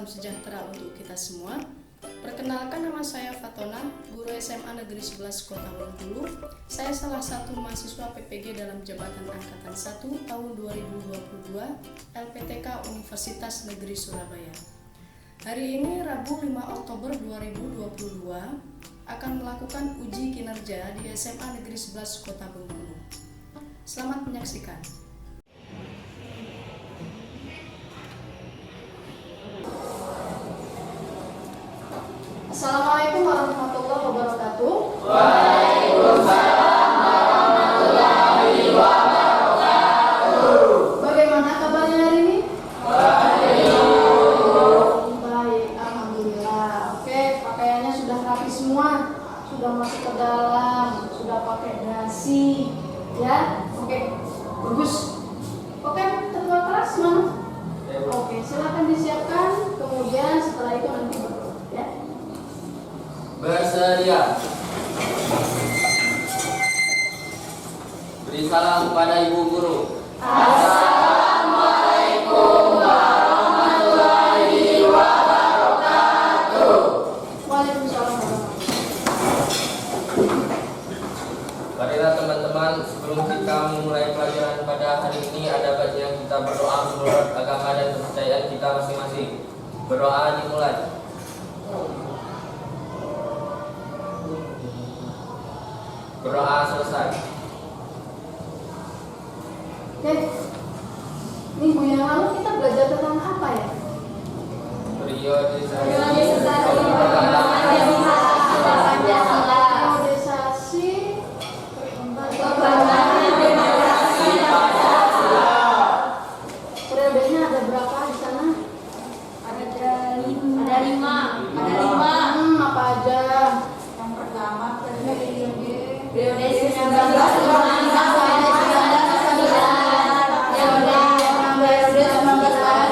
salam sejahtera untuk kita semua. Perkenalkan, nama saya Fatona, guru SMA Negeri 11 Kota Bengkulu. Saya salah satu mahasiswa PPG dalam Jabatan Angkatan 1 tahun 2022 LPTK Universitas Negeri Surabaya. Hari ini Rabu 5 Oktober 2022 akan melakukan uji kinerja di SMA Negeri 11 Kota Bengkulu. Selamat menyaksikan. Assalamualaikum warahmatullahi wabarakatuh. Waalaikumsalam warahmatullahi wabarakatuh. Bagaimana kabarnya hari ini? Baik. Baik, alhamdulillah. Oke, pakaiannya sudah rapi semua, sudah masuk ke dalam, sudah pakai dasi, ya. Oke, bagus. Oke, ketua kelas mana? Oke, silakan disiapkan. Kemudian setelah itu nanti berdoa, ya. Bersedia. Beri salam kepada Ibu Guru. Assalamualaikum warahmatullahi wabarakatuh. Waalaikumsalam warahmatullahi wabarakatuh. Marilah teman-teman, sebelum kita memulai pelajaran pada hari ini, ada baiknya kita berdoa menurut agama dan kepercayaan kita masing-masing. Berdoa dimulai. Berdoa selesai. Oke, minggu yang lalu kita belajar tentang apa ya? Periodisasi Periodenya ada berapa di sana? Ada lima. Apa aja? Yang pertama periode 1959 periode 19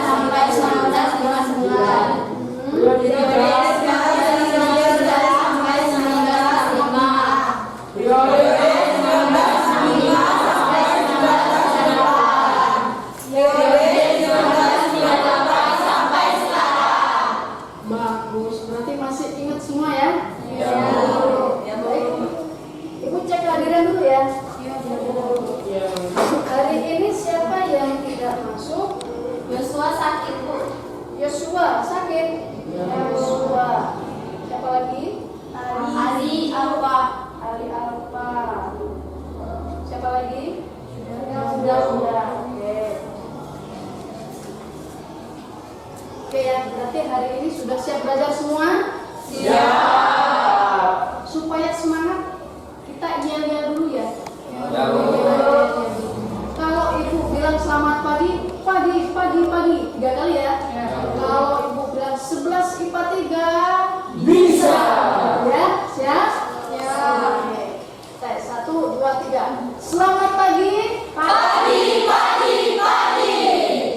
sampai 1959. Periode 19 sampai 1905. Periode 1965 sampai 1968. Periode 1938 sampai sekarang. Bagus, berarti masih ingat semua ya? Ya. Baik. Ibu cek kehadiran dulu ya. Hari ini siapa yang tidak masuk? Yosua sakit, Bu. Yosua sakit. Yosua. Siapa lagi? Ali Alfa. Ali Alfa. Siapa lagi? Sudah. Oke. Oke ya, berarti hari ini sudah siap belajar semua? Supaya semangat, kita iya dulu ya. Ya, Bu. Kalau ibu bilang selamat pagi, pagi 3 kali ya. Kalau ibu bilang 11 IPA 3, Bisa. ya, siap? Oke. Tes 1, 2, 3. Selamat pagi. Pagi.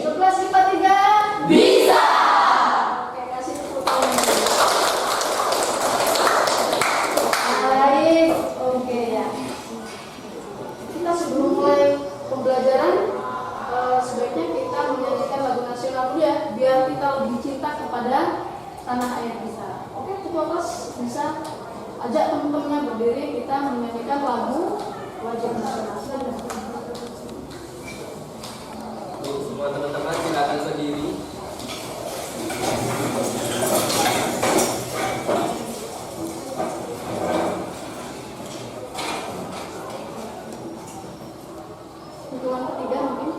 11 IPA 3. Bisa. Oke, kasih tepuk tangan. Baik, oke ya. Kita sebelum mulai pembelajaran, sebaiknya kita menyanyikan lagu nasional dulu ya, biar kita lebih cinta kepada tanah air kita. Oke, ketua kelas bisa ajak teman-temannya berdiri, kita menyanyikan lagu wajib nasional. Semua teman-teman silakan berdiri. Hitungan ketiga mungkin.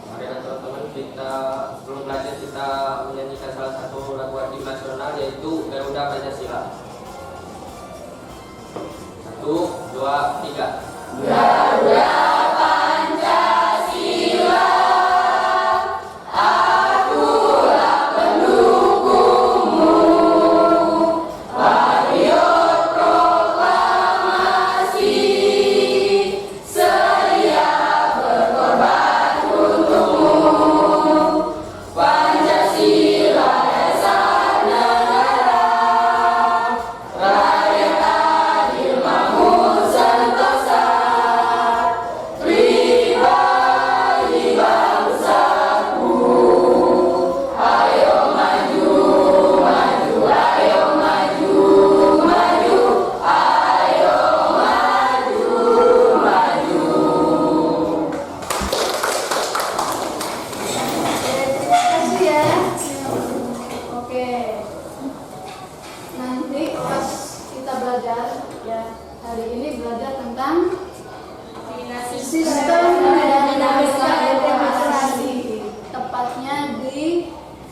Mari teman-teman, kita sebelum belajar kita menyanyikan salah satu lagu wajib nasional, yaitu Garuda Pancasila. 1, 2, 3. Garuda Pancasila, akulah pendukungmu. Patriot proklamasi, siap berkorban untukmu. Pancasila dasar negara, rakyat adil makmur sentosa.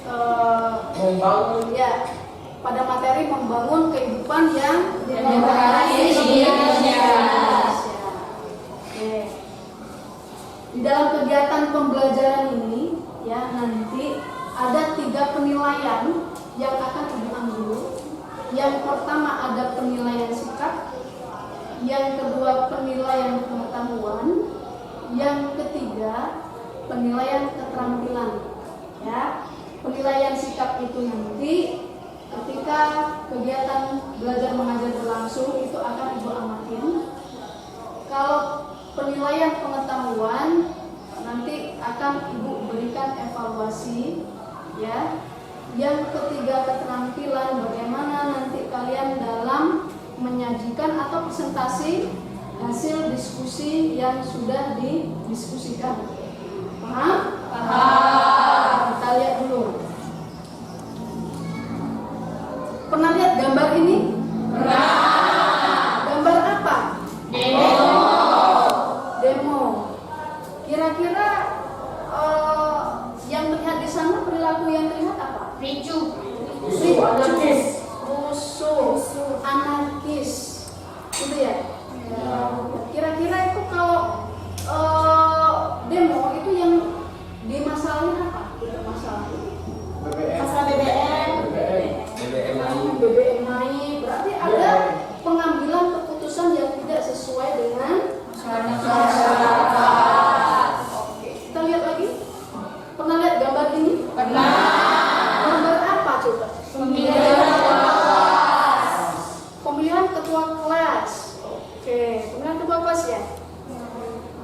Membangun. ya, pada materi membangun kehidupan yang Demokratis di Indonesia. Oke. Di dalam kegiatan pembelajaran ini, ya nanti ada 3 penilaian yang akan Ibu ambil. Yang pertama ada penilaian sikap, yang kedua penilaian pengetahuan, yang ketiga penilaian keterampilan. Ya, penilaian sikap itu nanti ketika kegiatan belajar mengajar berlangsung itu akan Ibu amatin. Kalau penilaian pengetahuan nanti akan Ibu berikan evaluasi, ya. Yang ketiga keterampilan, bagaimana nanti kalian dalam menyajikan atau presentasi hasil diskusi yang sudah didiskusikan. Paham? Paham. Kita lihat dulu. Pernah lihat gambar ini? Pernah. Gambar apa? Demo. Demo. Kira-kira yang terlihat di sana, perilaku yang terlihat apa? Ricu. Anarkis. Rusuh, anarkis. Gitu ya? Kira-kira itu kalau demo itu yang dimasalahin apa? Dipermasalahin. Masalah BBM. BBM lagi. BBM naik, berarti ada pengambilan keputusan yang tidak sesuai dengan masyarakat. Oke, kita lihat lagi. Pernah lihat gambar ini? Pernah. Gambar apa coba? Pemilihan kelas. Pemilihan ketua kelas. Oke, pemilihan ketua kelas ya.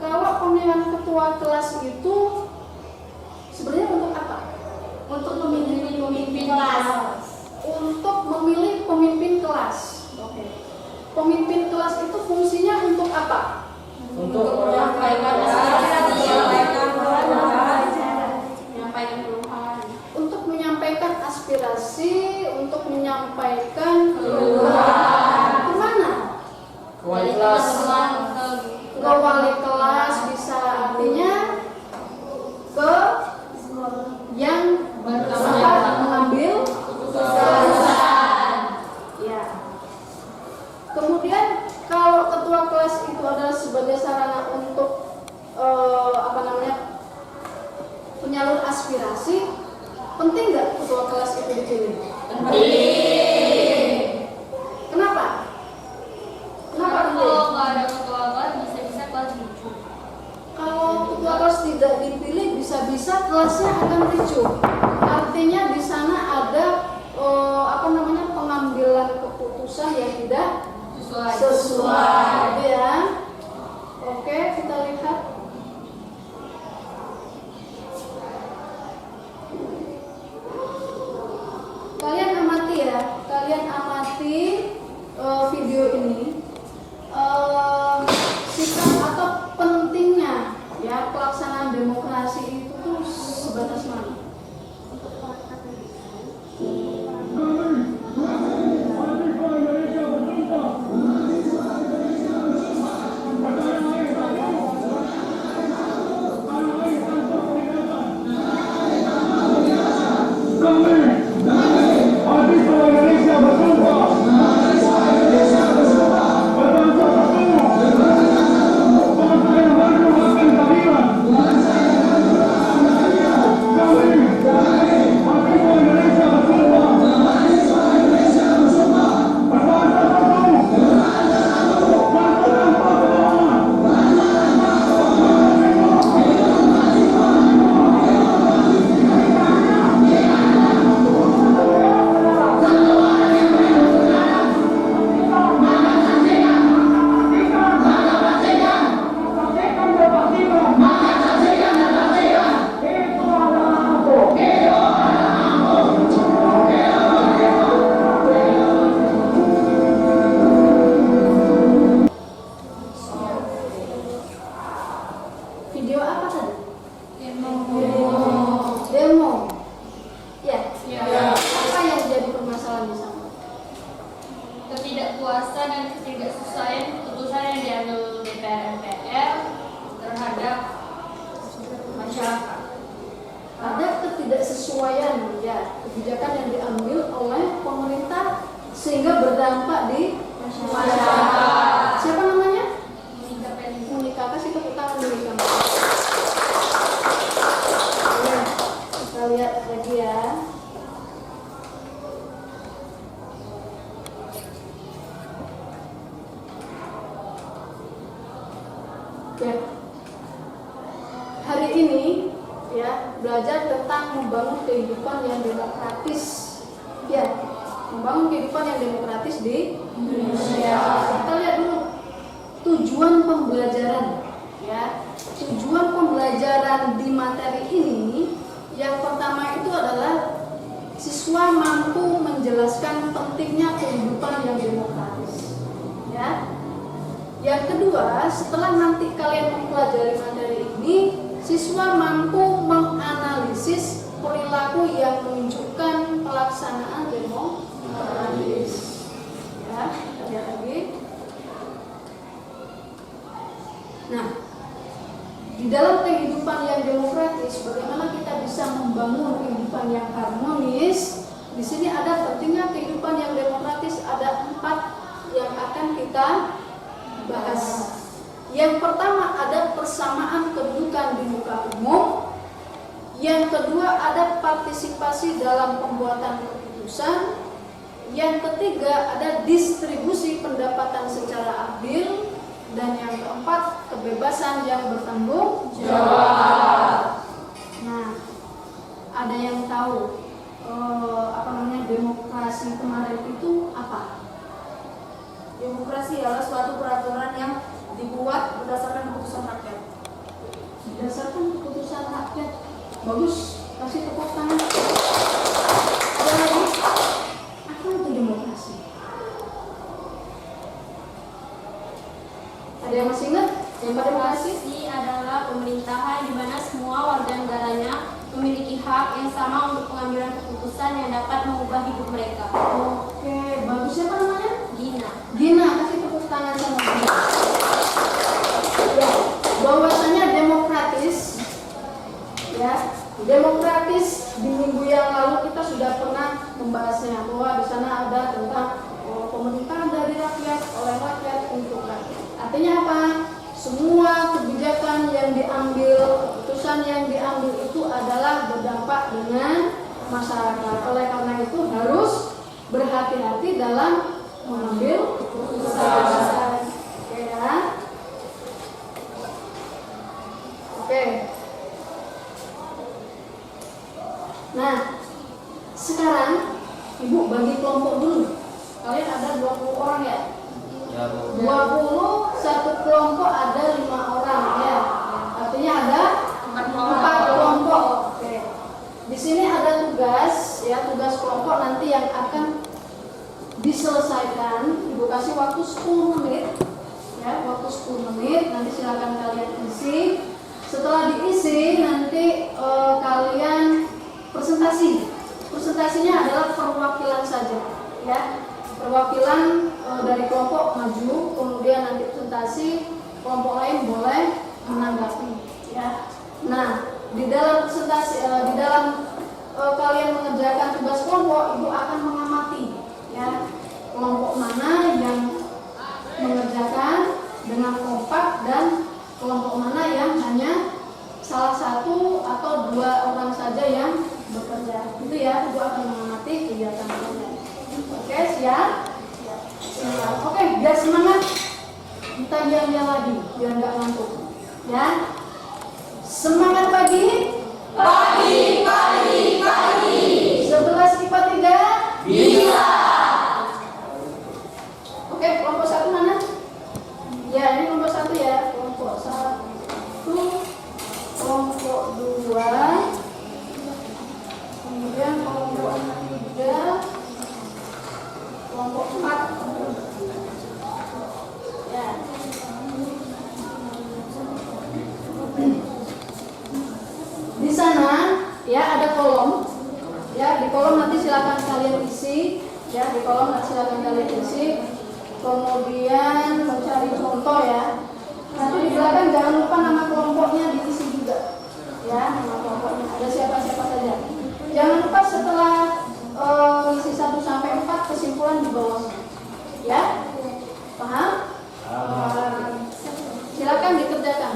Kalau pemilihan ketua kelas itu sebenarnya untuk apa? Untuk memilih pemimpin kelas. Untuk memilih pemimpin kelas. Oke. Pemimpin kelas itu fungsinya untuk apa? Untuk menyampaikan aspirasi, Untuk menyampaikan aspirasi, untuk menyampaikan keluhan. Kemana? wali kelas. Ke wali kelas bisa, artinya ke yang sempat mengambil keputusan. Ya. Kemudian kalau ketua kelas itu adalah sebagai sarana untuk penyalur aspirasi, penting nggak ketua kelas itu dipilih? Penting. Kenapa? Kenapa Karena penting? kalau nggak ada ketua kelas bisa-bisa kelas ricu. Kalau ketua kelas tidak dipilih, bisa-bisa kelasnya akan ricuh. Artinya di sana ada pengambilan keputusan yang tidak sesuai. Ya. Oke, kita lihat. Kalian amati ya. Ya, kebijakan yang diambil oleh pemerintah sehingga berdampak di masyarakat. Siapa namanya? Monika. Kasih tepuk tangan Monika. Oke, kita lihat lagi ya. Ya, hari ini ya belajar tentang membangun kehidupan yang demokratis. Ya, membangun kehidupan yang demokratis di Indonesia. Kita lihat dulu tujuan pembelajaran. Ya, tujuan pembelajaran di materi ini yang pertama itu adalah siswa mampu menjelaskan pentingnya kehidupan yang demokratis. Ya. Yang kedua, setelah nanti kalian mempelajari materi ini, siswa mampu menganalisis perilaku yang menunjukkan pelaksanaan demokratis. Ya, kita lihat lagi. Nah, di dalam kehidupan yang demokratis, bagaimana kita bisa membangun kehidupan yang harmonis? Di sini ada pentingnya kehidupan yang demokratis, ada 4 yang akan kita bahas. Yang pertama ada persamaan kedudukan di muka umum. Yang kedua ada partisipasi dalam pembuatan keputusan. Yang ketiga ada distribusi pendapatan secara adil. Dan yang keempat kebebasan yang bertanggung jawab. Nah, ada yang tahu demokrasi kemarin itu apa? Demokrasi adalah suatu peraturan yang dibuat berdasarkan keputusan rakyat. Berdasarkan keputusan rakyat. Bagus, kasih tepuk tangan. Ada lagi? Apa itu demokrasi? Ada yang masih ingat? Yang demokrasi? Demokrasi adalah pemerintahan di mana semua warga negaranya memiliki hak yang sama untuk pengambilan keputusan yang dapat mengubah hidup mereka. Oke, bagus. Siapa namanya? Gina, kasih tepuk tangan sama Gina. Ya, bahwasanya demokratis, ya, demokratis di minggu yang lalu kita sudah pernah membahasnya bahwa di sana ada tentang pemerintahan dari rakyat, oleh rakyat, untuk rakyat. Artinya apa? Semua kebijakan yang diambil, keputusan yang diambil itu adalah berdampak dengan masyarakat. Oleh karena itu harus berhati-hati dalam mengambil keputusan. Oke ya. Oke. Nah, sekarang Ibu bagi kelompok dulu. Kalian ada 20 orang ya? Ya, Bu. 20, satu kelompok ada 5 orang ya. Artinya ada 4 kelompok. Oke. Di sini ada tugas ya, tugas kelompok nanti yang akan diselesaikan. Ibu kasih waktu 10 menit ya, waktu 10 menit, nanti silakan kalian isi. Setelah diisi nanti kalian presentasinya adalah perwakilan saja ya, perwakilan dari kelompok maju, kemudian nanti presentasi, kelompok lain boleh menanggapi ya. Nah, di dalam presentasi kalian mengerjakan tugas kelompok, Ibu akan mengamati ya, kelompok mana yang mengerjakan dengan kompak dan kelompok mana yang hanya salah satu atau 2 orang saja yang bekerja. Itu ya, Ibu akan mengamati kegiatan kalian. Oke, siap? Siap. Oke, biar semangat kita diam-diam lagi, biar nggak ngantuk ya. Semangat pagi. 11 IPA 3 bisa. Oke, kelompok 1 mana? Ya, ini kelompok 1 ya. Kelompok 1, kelompok 2, kemudian kelompok 3, kelompok 4. Ya. Di sana ya ada kolom. Ya, di kolom nanti silakan kalian isi. Ya, di kolom nanti silakan kalian isi. Kemudian mencari contoh ya. Nanti di belakang jangan lupa nama kelompoknya diisi juga. Ya, nama kelompoknya ada siapa-siapa saja. Jangan lupa setelah ngisi 1 sampai 4 kesimpulan di bawah. Ya? Paham? Silakan dikerjakan.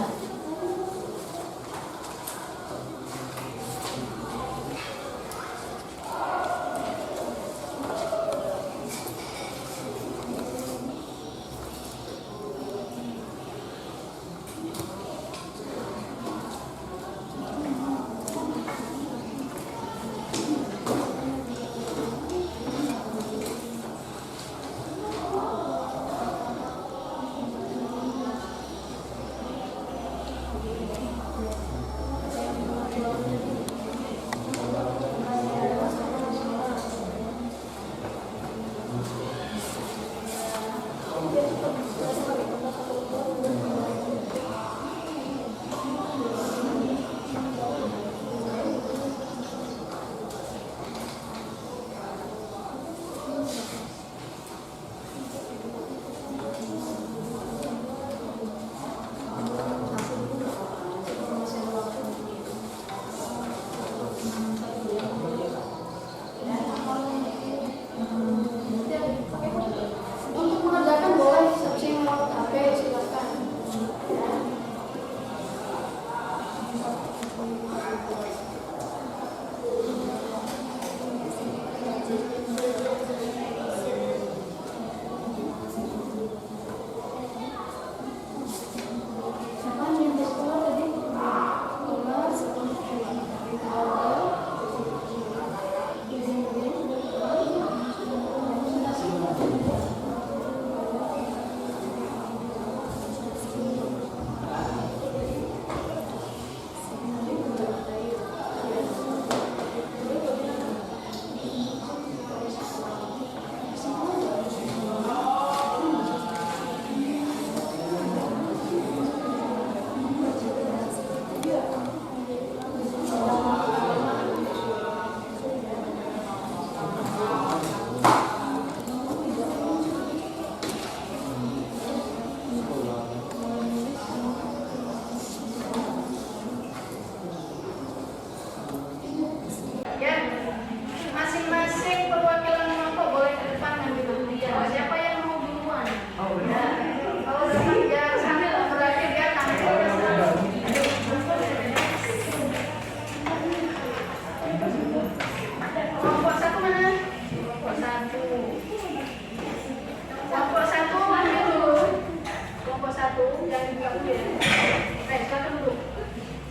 Untuk mengerjakan boleh searching lewat HP, silakan. Siapa yang di sekolah tadi? Ya, masing-masing perwakilan kelompok boleh ke depan ngambil hadiah. Siapa yang mau duluan? Ya. Kalau dapat ya sambil berarti dia tampil. Kelompok 1 mana? Kelompok 1. Kelompok 1 ambil dulu. Kelompok 1 jangan dibuka dulu ya. Silakan dulu.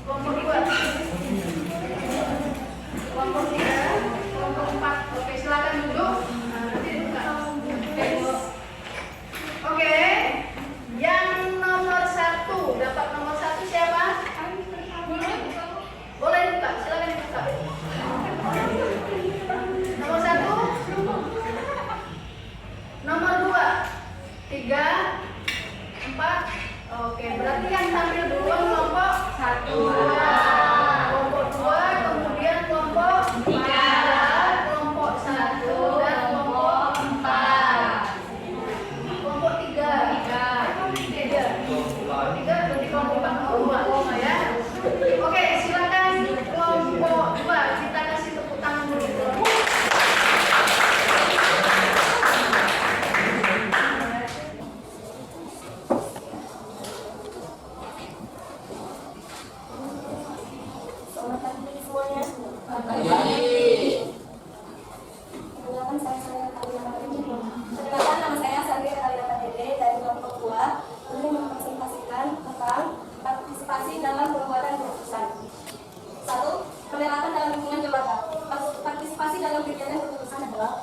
Kelompok 2. Kelompok 3, kelompok 4. Oke, silakan duduk. Nanti dibuka. Oke. Yang nomor 1, dapat nomor 1 siapa? Boleh dibuka, silakan dibuka. Nomor 1, nomor 2, 3, 4. Oke, berarti yang tampil duluan kelompok 1. Kelompok 2, kemudian kelompok 3, kelompok 1 dan kelompok 4. Kelompok 3. 3 berarti kelompok 4 nomor 2 ya. Oke, silakan kelompok 2 kita kasih tepuk tangan dulu. Selamat pagi semuanya. Perkenalkan saya Kalina Patede. Perkenalkan nama saya Sandria Kalina Patede dari kelompok 2. Ini mempresentasikan tentang partisipasi dalam pembuatan keputusan. 1. Penerapan dalam lingkungan keluarga. Partisipasi dalam kegiatan keputusan adalah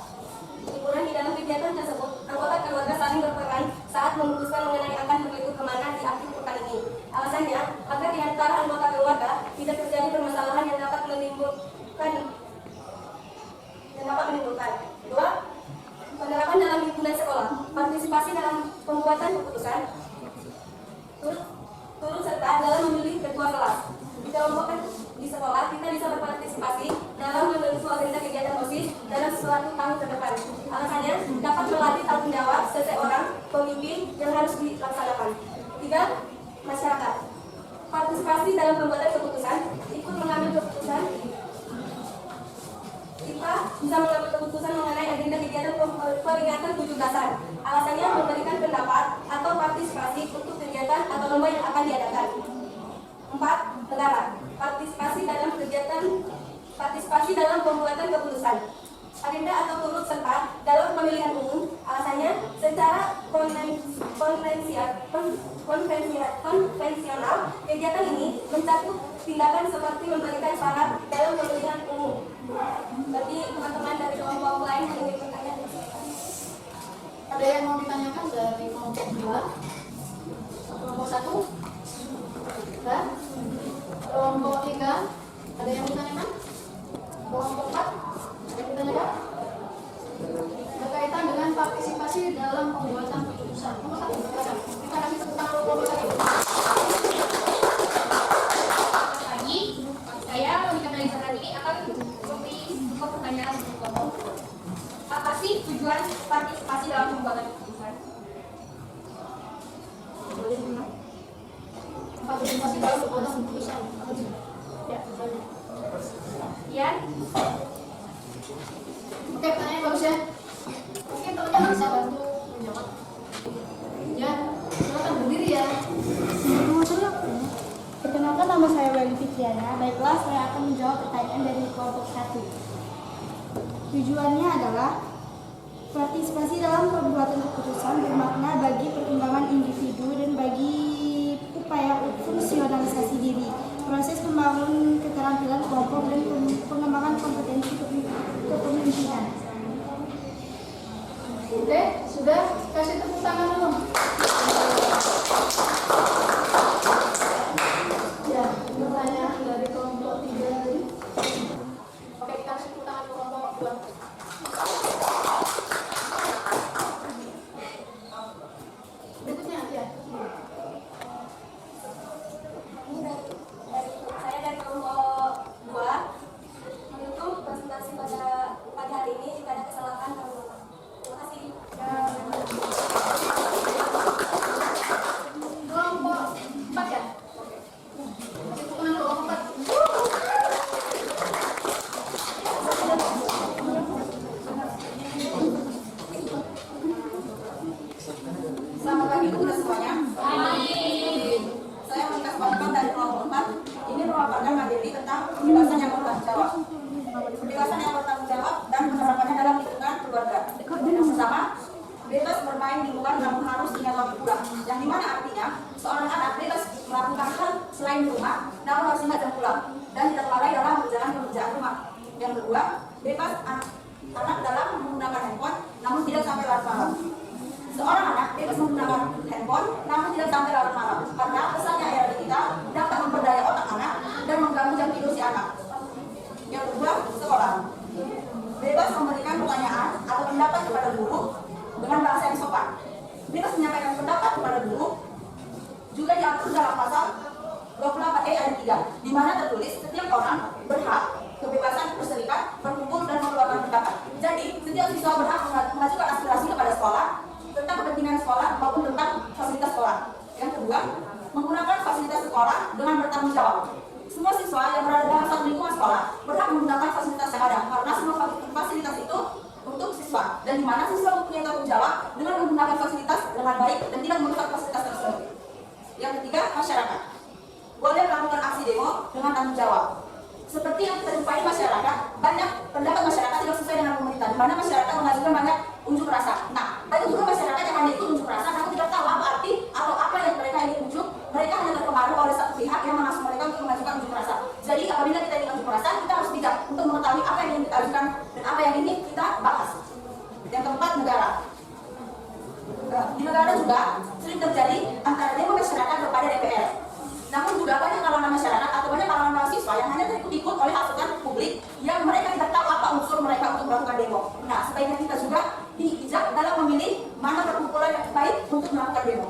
liburan. Di dalam kegiatan tersebut, anggota keluarga saling berperan saat memutuskan mengenai akan berlibur kemana di akhir pekan ini. Alasannya, agar di antara anggota keluarga tidak terjadi permasalahan yang dapat menimbulkan. 2. Penerapan dalam lingkungan sekolah. Partisipasi dalam pembuatan keputusan turut serta dalam memilih ketua kelas. Dikelompokkan di sekolah, kita bisa berpartisipasi dalam menentukan agenda kegiatan OSIS dalam suatu tahun ke depan. Alasannya, dapat melatih tanggung jawab seseorang pemimpin yang harus dilaksanakan. 3. Masyarakat. Partisipasi dalam pembuatan keputusan, ikut mengambil keputusan bisa mengambil keputusan mengenai agenda kegiatan peringatan 17-an. Alasannya memberikan pendapat atau partisipasi untuk kegiatan atau lomba yang akan diadakan. 4. Negara. Partisipasi dalam pembuatan keputusan. Agenda atau turut serta dalam pemilihan umum. Alasannya secara konvensional kegiatan ini mencakup tindakan seperti memberikan syarat dalam pemilihan umum. Bagi teman-teman dari kelompok lain yang ingin bertanya, Ada yang mau ditanyakan dari kelompok 2? Kelompok 1? Enggak? Kelompok 3? Ada yang ditanyakan? Kelompok 4? Ada yang ditanyakan? Berkaitan dengan partisipasi dalam pembuatan keputusan. Kelompok 1, silakan. Kita kasih tepuk tangan untuk kelompok 1. Pagi, saya Monika Melisa ini akan memberi sebuah pertanyaan untuk kelompok. Apa sih tujuan partisipasi dalam pembuatan keputusan? Partisipasi dalam pembuatan keputusan. Ya, banyak. Ian, Oke, pertanyaan bagus ya. Mungkin teman-teman bisa bantu menjawab. Ya, silakan berdiri ya. Perkenalkan, nama saya Wali Fitriana. Baiklah, saya akan menjawab pertanyaan dari kelompok 1. Tujuannya adalah partisipasi dalam pembuatan keputusan bermakna bagi perkembangan individu dan bagi upaya fungsionalisasi diri, proses membangun keterampilan kelompok dan pengembangan kompetensi kepemimpinan. Oke, sudah kasih tepuk tangan dulu. Ya, pertanyaan dari kelompok 3 tadi. Oke, kita kasih tepuk tangan ke kelompok 2. Berikutnya, ya. ini saya dari kelompok 2 menutup presentasi pada pagi hari ini. Jika ada kesalahan, kami mohon maaf. Terima kasih. Kelompok 4 ya? Kasih tepuk tangan ke kelompok 4. Selamat pagi kepada semuanya. Saya Monika Melisa dari kelompok 4. Ini merupakan materi tentang kebebasan yang bertanggung jawab. Kebebasan yang bertanggung jawab dan penerapannya dalam lingkungan keluarga. Yang pertama, bebas bermain di luar namun harus ingat waktu pulang. Yang dimana artinya seorang anak bebas melakukan hal selain di rumah namun harus ingat jam pulang dan tidak lalai dalam berjalan pekerjaan rumah. Yang kedua, bebas anak dalam menggunakan handphone namun tidak sampai larut malam. Seorang anak bebas menggunakan handphone namun tidak sampai larut malam karena pesannya ayah kita dapat memperdaya otak anak dan mengganggu jam tidur si anak. Yang kedua, sekolah bebas memberikan pertanyaan atau pendapat kepada guru dengan bahasa yang sopan. Bebas menyampaikan pendapat kepada guru juga diatur dalam pasal 28E ayat 3 di mana tertulis setiap orang berhak kebebasan berserikat, berkumpul dan mengeluarkan pendapat. Jadi, setiap siswa berhak mengajukan aspirasi kepada sekolah tentang kepentingan sekolah maupun tentang fasilitas sekolah. Yang kedua, menggunakan fasilitas sekolah dengan bertanggung jawab. Semua siswa yang berada dalam satu lingkungan sekolah berhak menggunakan fasilitas yang ada karena semua fasilitas itu untuk siswa dan di mana siswa mempunyai tanggung jawab dengan menggunakan fasilitas dengan baik dan tidak merusak fasilitas tersebut. Yang ketiga, masyarakat boleh melakukan aksi demo dengan tanggung jawab. Seperti yang kita jumpai masyarakat, banyak pendapat masyarakat tidak sesuai dengan pemerintah, di mana masyarakat mengajukan banyak unjuk rasa. Nah, banyak juga masyarakat yang hanya ikut unjuk rasa, namun tidak tahu apa arti atau apa yang mereka ingin unjuk. Mereka hanya terpengaruh oleh satu pihak yang mengasuh mereka untuk mengajukan unjuk rasa. Jadi, apabila kita ingin unjuk rasa, kita harus bijak untuk mengetahui apa yang ingin kita ajukan dan apa yang ingin kita bahas. Yang keempat, negara. Di negara juga sering terjadi antara demo masyarakat kepada DPR. Namun juga banyak kalangan masyarakat atau banyak kalangan mahasiswa yang hanya terikut oleh hasutan publik yang mereka tidak tahu apa unsur mereka untuk melakukan demo. Nah, sebaiknya kita juga bijak dalam memilih mana perkumpulan yang baik untuk melakukan demo.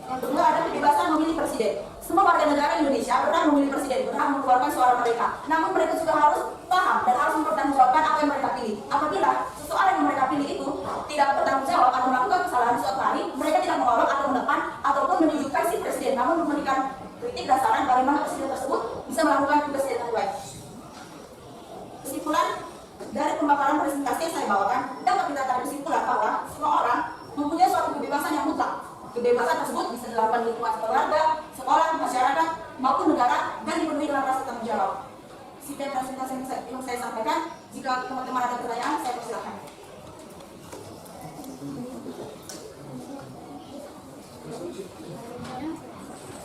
Yang kedua ada kebebasan memilih presiden. Semua warga negara Indonesia berhak memilih presiden, berhak mengeluarkan suara mereka. Namun mereka juga harus paham dan harus mempertanggungjawabkan apa yang mereka pilih. Apabila seseorang yang mereka pilih itu tidak bertanggung jawab atau melakukan kesalahan di suatu hari, mereka tidak menolak atau menekan ataupun menyudutkan si presiden, namun memberikan kritik dan saran bagaimana presiden tersebut bisa melakukan tugas dengan baik. Kesimpulan, dari pemaparan presentasi yang saya bawakan, dapat kita tarik kesimpulan bahwa semua orang mempunyai suatu kebebasan yang mutlak. Kebebasan tersebut bisa dilakukan di lingkungan keluarga, sekolah, masyarakat, maupun negara, dan dipenuhi dengan rasa tanggung jawab. Sekian presentasi yang saya sampaikan. Jika teman-teman ada pertanyaan, saya persilakan.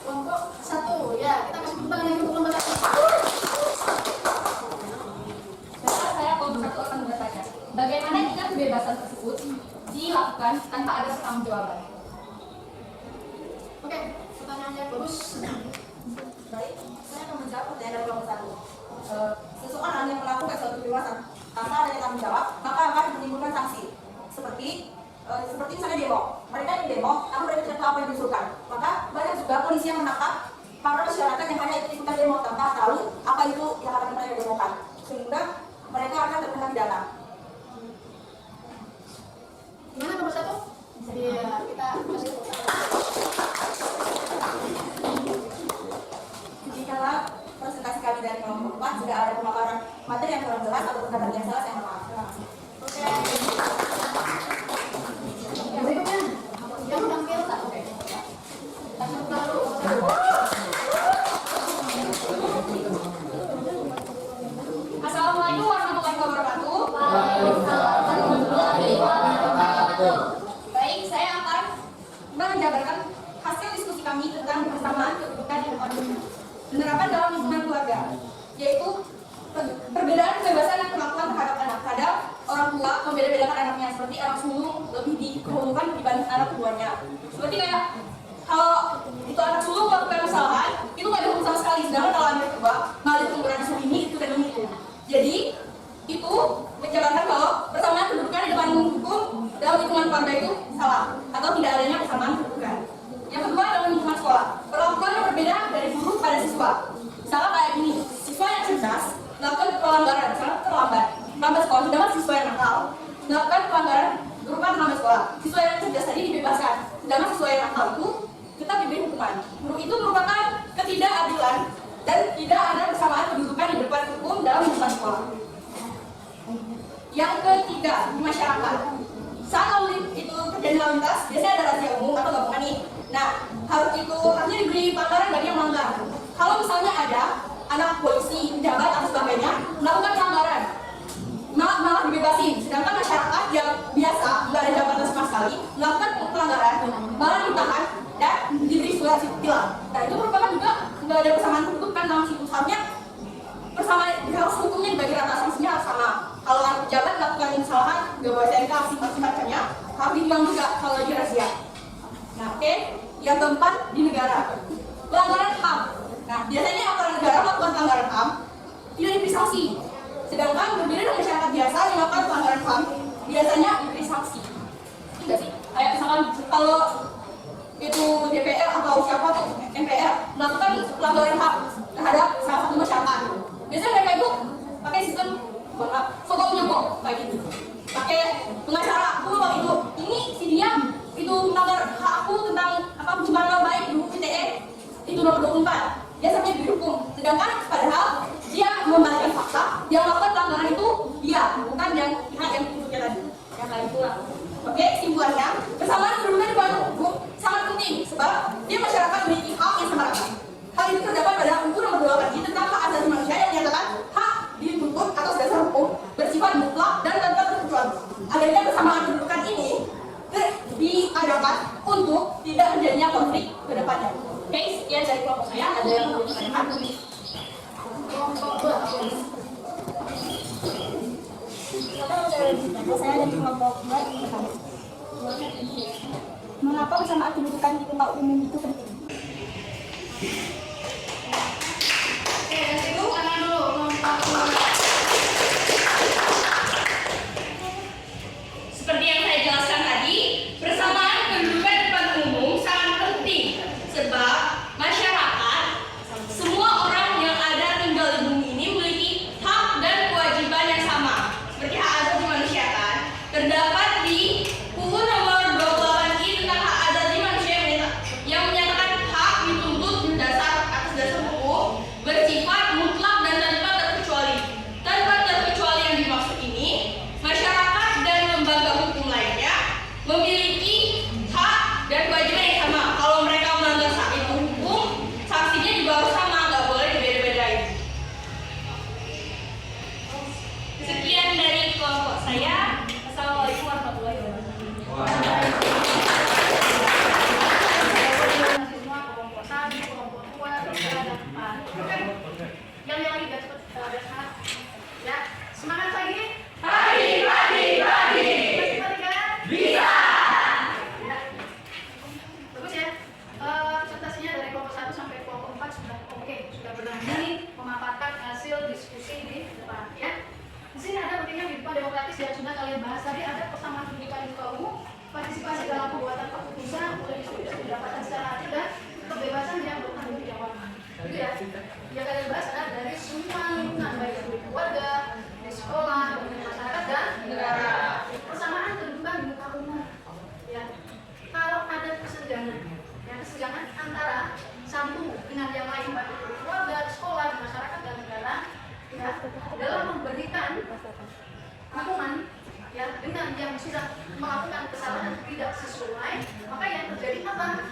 Kelompok 1, ya kita masih tepuk tangan lagi untuk kelompok 1. Sekarang saya kelompok 1 akan bertanya, bagaimana jika kebebasan tersebut dilakukan tanpa ada pertanggungjawaban? Oke, pertanyaannya bagus. Baik, saya akan menjawab pertanyaan dari kelompok 1. Seseorang yang melakukan suatu kebebasan tanpa adanya tanggung jawab, maka akan menimbulkan sanksi. Seperti misalnya demo. Mereka yang demo, namun mereka tidak tahu apa yang diusulkan. Maka banyak juga polisi yang menangkap para masyarakat yang hanya ikut-ikutan demo tanpa tahu apa itu yang akan mereka demokan, sehingga mereka akan terkena pidana. Gimana nomor 1? Iya, kita masih tepuk tangan. Jikalau presentasi kami dari kelompok 4 jika ada pemaparan materi yang kurang jelas atau pendapat yang salah, saya mohon maaf. Terima kasih. Oke. Yang berikutnya, yang tampil tak? Oke. Kita buka dulu. Assalamualaikum warahmatullahi wabarakatuh. Baik, saya akan menjabarkan hasil diskusi kami tentang kebersamaan kedudukan dan penerapan dalam lingkungan keluarga, yaitu perbedaan kebebasan yang dilakukan terhadap anak. Kadang orang tua membeda-bedakan anaknya, seperti anak sulung lebih didahulukan dibanding anak keduanya. Seperti kayak kalau itu anak sulung melakukan kesalahan, itu nggak dihukum sama sekali. Sedangkan kalau anak kedua malah dihukum anak ini itu dan itu. Jadi itu menjabarkan kalau persamaan kedudukan di depan hukum dalam lingkungan keluarga itu salah atau tidak adanya persamaan kedudukan. Yang kedua dalam lingkungan sekolah, perlakuan yang berbeda dari guru pada siswa. Misalnya kayak gini, siswa yang cerdas melakukan pelanggaran, misalnya terlambat sekolah, sedangkan siswa yang nakal melakukan pelanggaran berupa terlambat sekolah. Siswa yang cerdas tadi dibebaskan, sedangkan siswa yang nakal itu tetap diberi hukuman. Itu merupakan ketidakadilan dan tidak ada persamaan kedudukan di depan hukum dalam lingkungan sekolah. Yang ketiga, di masyarakat. Saat lalu itu terjadi lalu lintas, biasanya ada razia umum atau gabungan nih. Nah, harusnya diberi pelanggaran bagi yang melanggar. Kalau misalnya ada anak polisi, pejabat atau sebagainya melakukan pelanggaran, malah dibebasin. Sedangkan masyarakat yang biasa nggak ada jabatan sama sekali melakukan pelanggaran, malah ditahan dan diberi surat tilang. Nah, itu merupakan juga nggak ada persamaan kedudukan dalam situ. Seharusnya persamaan harus hukumnya dibagi rata, sanksinya harus sama. Kalau anak pejabat melakukan kesalahan, nggak boleh SMK, macam-macamnya harus ditilang juga kalau lagi razia. Nah, oke. Yang keempat, di negara. Pelanggaran HAM. Nah, biasanya aparat negara melakukan pelanggaran HAM tidak diberi sanksi. Sedangkan berbeda dengan masyarakat biasa yang melakukan pelanggaran HAM biasanya diberi sanksi. Tidak sih? Kayak misalkan kalau itu DPR atau siapa tuh MPR melakukan pelanggaran HAM terhadap salah satu masyarakat, biasanya mereka itu pakai sistem sogok menyogok kayak gitu. Pakai pengacara, aku mau itu ini si dia itu melanggar hak aku tentang pencemaran nama baik di ITE itu nomor 24, dia sampai dihukum. Sedangkan padahal dia membalikkan fakta, yang melakukan pelanggaran itu dia, bukan yang pihak yang ditunjukkan tadi. Yang kayak itulah. Oke, kesimpulannya persamaan kedudukan di bawah hukum sangat penting sebab dia masyarakat memiliki hak yang sama rata. Hal itu terdapat pada UU nomor 2 Kaji tentang hak asasi manusia yang menyatakan hak dituntut atas dasar hukum bersifat mutlak dan tanpa terkecuali. Adanya persamaan kedudukan ini diadakan untuk tidak terjadinya konflik ke depannya. Oke, sekian dari kelompok saya. Ada yang mau ditanyakan? Saya dari kelompok 2 mengapa persamaan kedudukan di tempat umum itu penting? Oke, dari itu kanan dulu kelompok 2. Seperti yang saya jelaskan tadi, persamaan kedudukan di depan umum sangat penting sebab masyarakat, semua orang yang ada tinggal di bumi ini memiliki hak dan kewajiban yang sama seperti hak asasi manusia kan terdapat di UU nomor 28 tentang hak asasi manusia yang menyatakan hak dituntut berdasar saya. Assalamualaikum warahmatullahi wabarakatuh. Semua kelompok 1, kelompok 2, 3, dan 4. Oke. Yang lagi biar cepat semangat. Ya, semangat lagi. Pagi. Matematika Bisa. ya. Bagus ya. Presentasinya dari kelompok 1 sampai kelompok 4 sudah oke, sudah berani memaparkan hasil diskusi di depan ya. Di sini ada pentingnya kehidupan demokratis yang sudah kalian bahas tadi, ada persamaan pendidikan di muka umum, partisipasi dalam pembuatan keputusan, mulai diskusi pendapatan secara adil dan kebebasan yang bertanggung jawab. Gitu ya. Yang kalian bahas ada dari semua lingkungan, baik di keluarga, di sekolah, di masyarakat dan negara. Persamaan kedudukan di muka umum. Ya. Kalau ada kesenjangan, ya kesenjangan antara satu dengan yang lain, baik di keluarga, di sekolah, di masyarakat dan negara, ya, dalam memberikan hukuman ya dengan yang sudah melakukan kesalahan tidak sesuai, maka yang terjadi apa?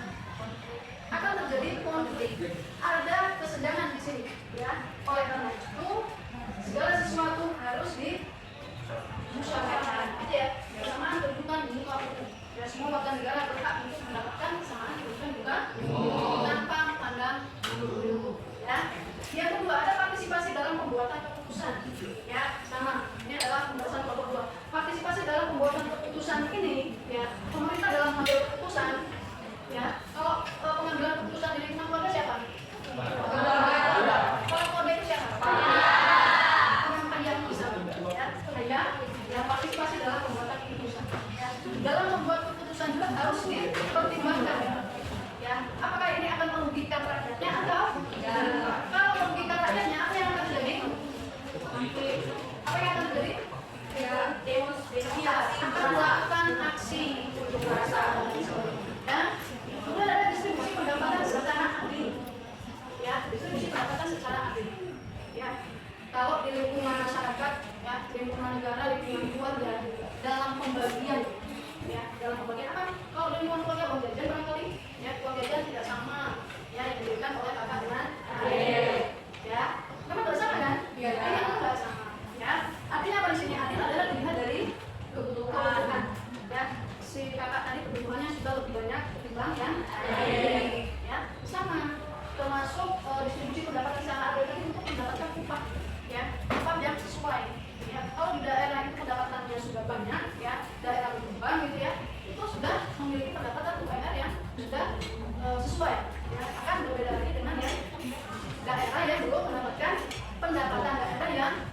Akan terjadi konflik, ada kesenjangan di sini, ya. Oleh karena itu segala sesuatu harus dimusyawarahkan, gitu ya. Kesamaan kedudukan di muka umum. Ya, semua warga negara berhak untuk mendapatkan kesamaan kedudukan juga tanpa pandang bulu, ya. Yang kedua ada partisipasi dalam pembuatan keputusan, ya sama. Ini adalah pembahasan kelompok 2. Partisipasi dalam pembuatan keputusan ini, ya pemerintah dalam mengambil keputusan, ya kalau pengambilan keputusan di lingkungan keluarga siapa? Kalau keluarga itu siapa? Orang ayah misalnya, ya ayah, ya partisipasi dalam pembuatan keputusan. Ya. Dalam membuat keputusan juga harus dipertimbangkan, ya apakah ini akan merugikan rakyatnya atau ya. Kalau merugikan rakyatnya, apa yang akan terjadi? Apa yang akan terjadi? Ya, demonstrasi akan melakukan aksi unjuk rasa. Ya, kemudian ada distribusi pendapatan secara adil. Ya, distribusi pendapatan secara adil. Ya, kalau di lingkungan masyarakat, ya, di lingkungan negara, lingkungan keluarga, dalam pembagian, ya, dalam pembagian apa? Kalau di lingkungan keluarga uang jajan barangkali, ya, uang jajan tidak sama, ya, yang diberikan oleh kakak dengan adik, ya, memang tidak sama kan? Iya, tidak sama. Ya, artinya apa di sini? Adil adalah dilihat dari kebutuhan. Ya, si kakak tadi kebutuhannya sudah lebih banyak ketimbang yang lain. Ya, sama. Termasuk distribusi pendapatan secara adil tadi untuk mendapatkan upah, ya, upah yang sesuai. Ya, kalau di daerah itu pendapatannya sudah banyak, ya, daerah berkembang gitu ya, itu sudah memiliki pendapatan UMR yang sudah sesuai. Ya, akan berbeda lagi dengan yang daerah yang belum mendapatkan pendapatan daerah yang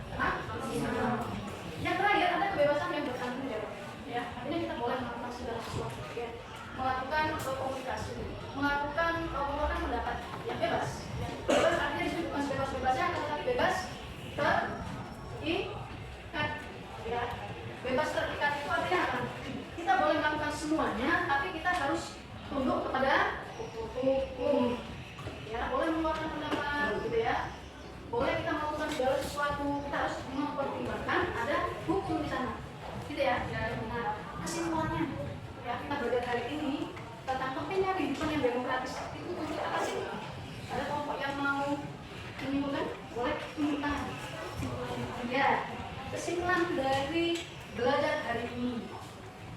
yang terakhir ada kebebasan yang bertanggung jawab. Ya, artinya kita boleh melakukan segala sesuatu, ya, melakukan komunikasi, melakukan mengeluarkan pendapat yang bebas. Ya. Bebas artinya disini bukan sebebas-bebasnya, tetapi bebas terikat. Ya, bebas terikat itu artinya apa? Kita boleh melakukan semuanya, tapi kita harus tunduk kepada hukum. Ya, boleh mengeluarkan pendapat, gitu ya. Boleh kita melakukan segala sesuatu, kita harus mempertimbangkan ada hukum di sana, gitu ya. Nah, kesimpulannya, ya kita belajar hari ini tentang pentingnya kehidupan yang demokratis. Itu untuk apa sih? Ada kelompok yang mau menyimpulkan? Boleh tunjuk tangan. Ya, kesimpulan dari belajar hari ini.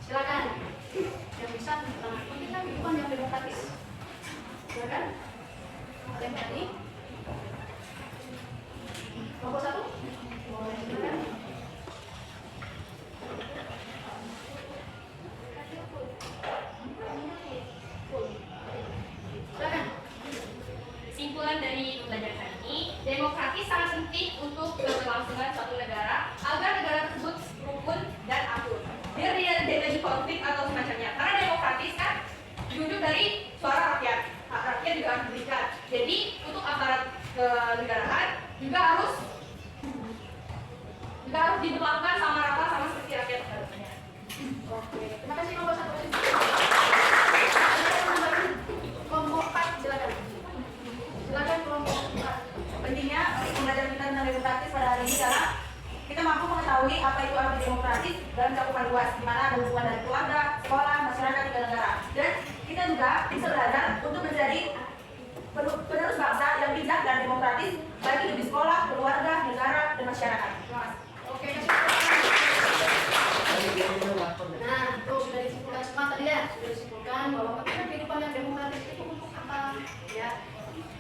Silakan. Yang bisa tunjuk tangan. Pentingnya kehidupan yang demokratis. Silakan. Ada yang tadi? Kelompok 1? Boleh, silakan. Silakan. Kesimpulan dari belajar hari ini, demokrasi sangat penting untuk keberlangsungan suatu negara agar negara tersebut rukun dan akur. Biar tidak terjadi konflik atau semacamnya. Karena demokratis kan ditunjuk dari suara rakyat. Hak rakyat juga harus diberikan. Jadi untuk aparat kenegaraan juga harus diberlakukan sama rata sama seperti rakyat pada umumnya. Oke, terima kasih kelompok 1. Kelompok 4, silakan. Silakan kelompok 4. Pentingnya pembelajaran kita tentang demokratis pada hari ini adalah kita mampu mengetahui apa itu arti demokratis dalam cakupan luas, di mana ada hubungan dari keluarga, sekolah, masyarakat, hingga negara. Dan kita juga bisa belajar untuk menjadi penerus bangsa yang bijak dan demokratis bagi di sekolah, keluarga, negara, dan masyarakat. Terima kasih. Oke, kasih. menunjukkan bahwa ketika kehidupan yang demokratis itu untuk apa, ya.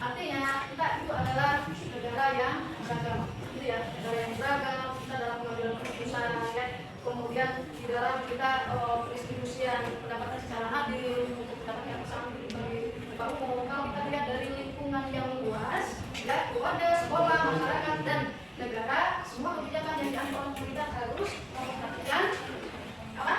Artinya kita itu adalah negara yang beragam, gitu ya, negara yang beragam, kita dalam pengambilan keputusan, ya. Kemudian di dalam kita pendistribusian pendapatan secara adil, untuk pendapat yang sama bagi umum. Kalau kita lihat dari lingkungan yang luas, ya, keluarga, sekolah, masyarakat dan negara, semua kebijakan yang diambil oleh pemerintah harus memperhatikan apa?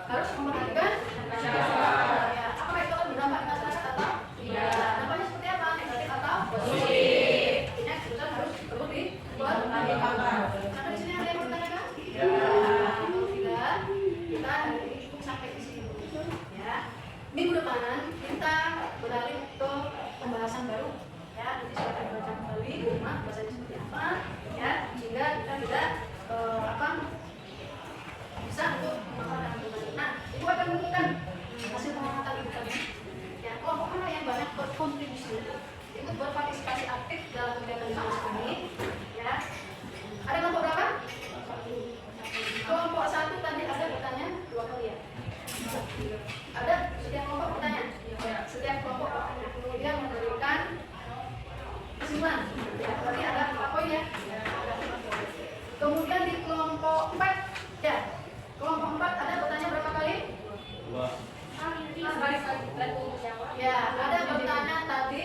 Harus memperhatikan masyarakat. Ya, apakah itu akan berdampak di masyarakat atau tidak? Dampaknya seperti apa? Negatif atau positif? Ini keputusan harus perlu diperhatikan. Ada di sini ada yang bertanyakan? Ya. Kalau tidak, kita hari ini cukup sampai di sini. Ya. Minggu depan kita beralih ke pembahasan baru. Ya, nanti silakan baca kembali di rumah bahasanya seperti apa, ya, sehingga kita tidak bisa untuk melakukan kembali. Nah, ibu akan mengumumkan hasil pengamatan ibu tadi. Ya, kelompok mana yang banyak berkontribusi, ikut berpartisipasi aktif dalam kegiatan diskusi ini, ya. Ada kelompok berapa? Kelompok 1 tadi ada bertanya 2 kali ya. Ada setiap kelompok bertanya. Setiap kelompok bertanya. Kemudian memberikan kesimpulan. Ya, berarti ada 4 poin ya. Kemudian di kelompok 4, ya. Kelompok 4 ada bertanya berapa kali? 2. Ya, ada bertanya tadi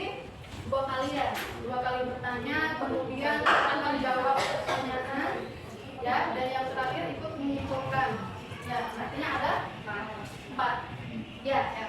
2 kali ya. 2 kali bertanya, kemudian akan menjawab pertanyaan, ya. Dan yang terakhir ikut menyimpulkan. Ya, artinya ada 4. Ya.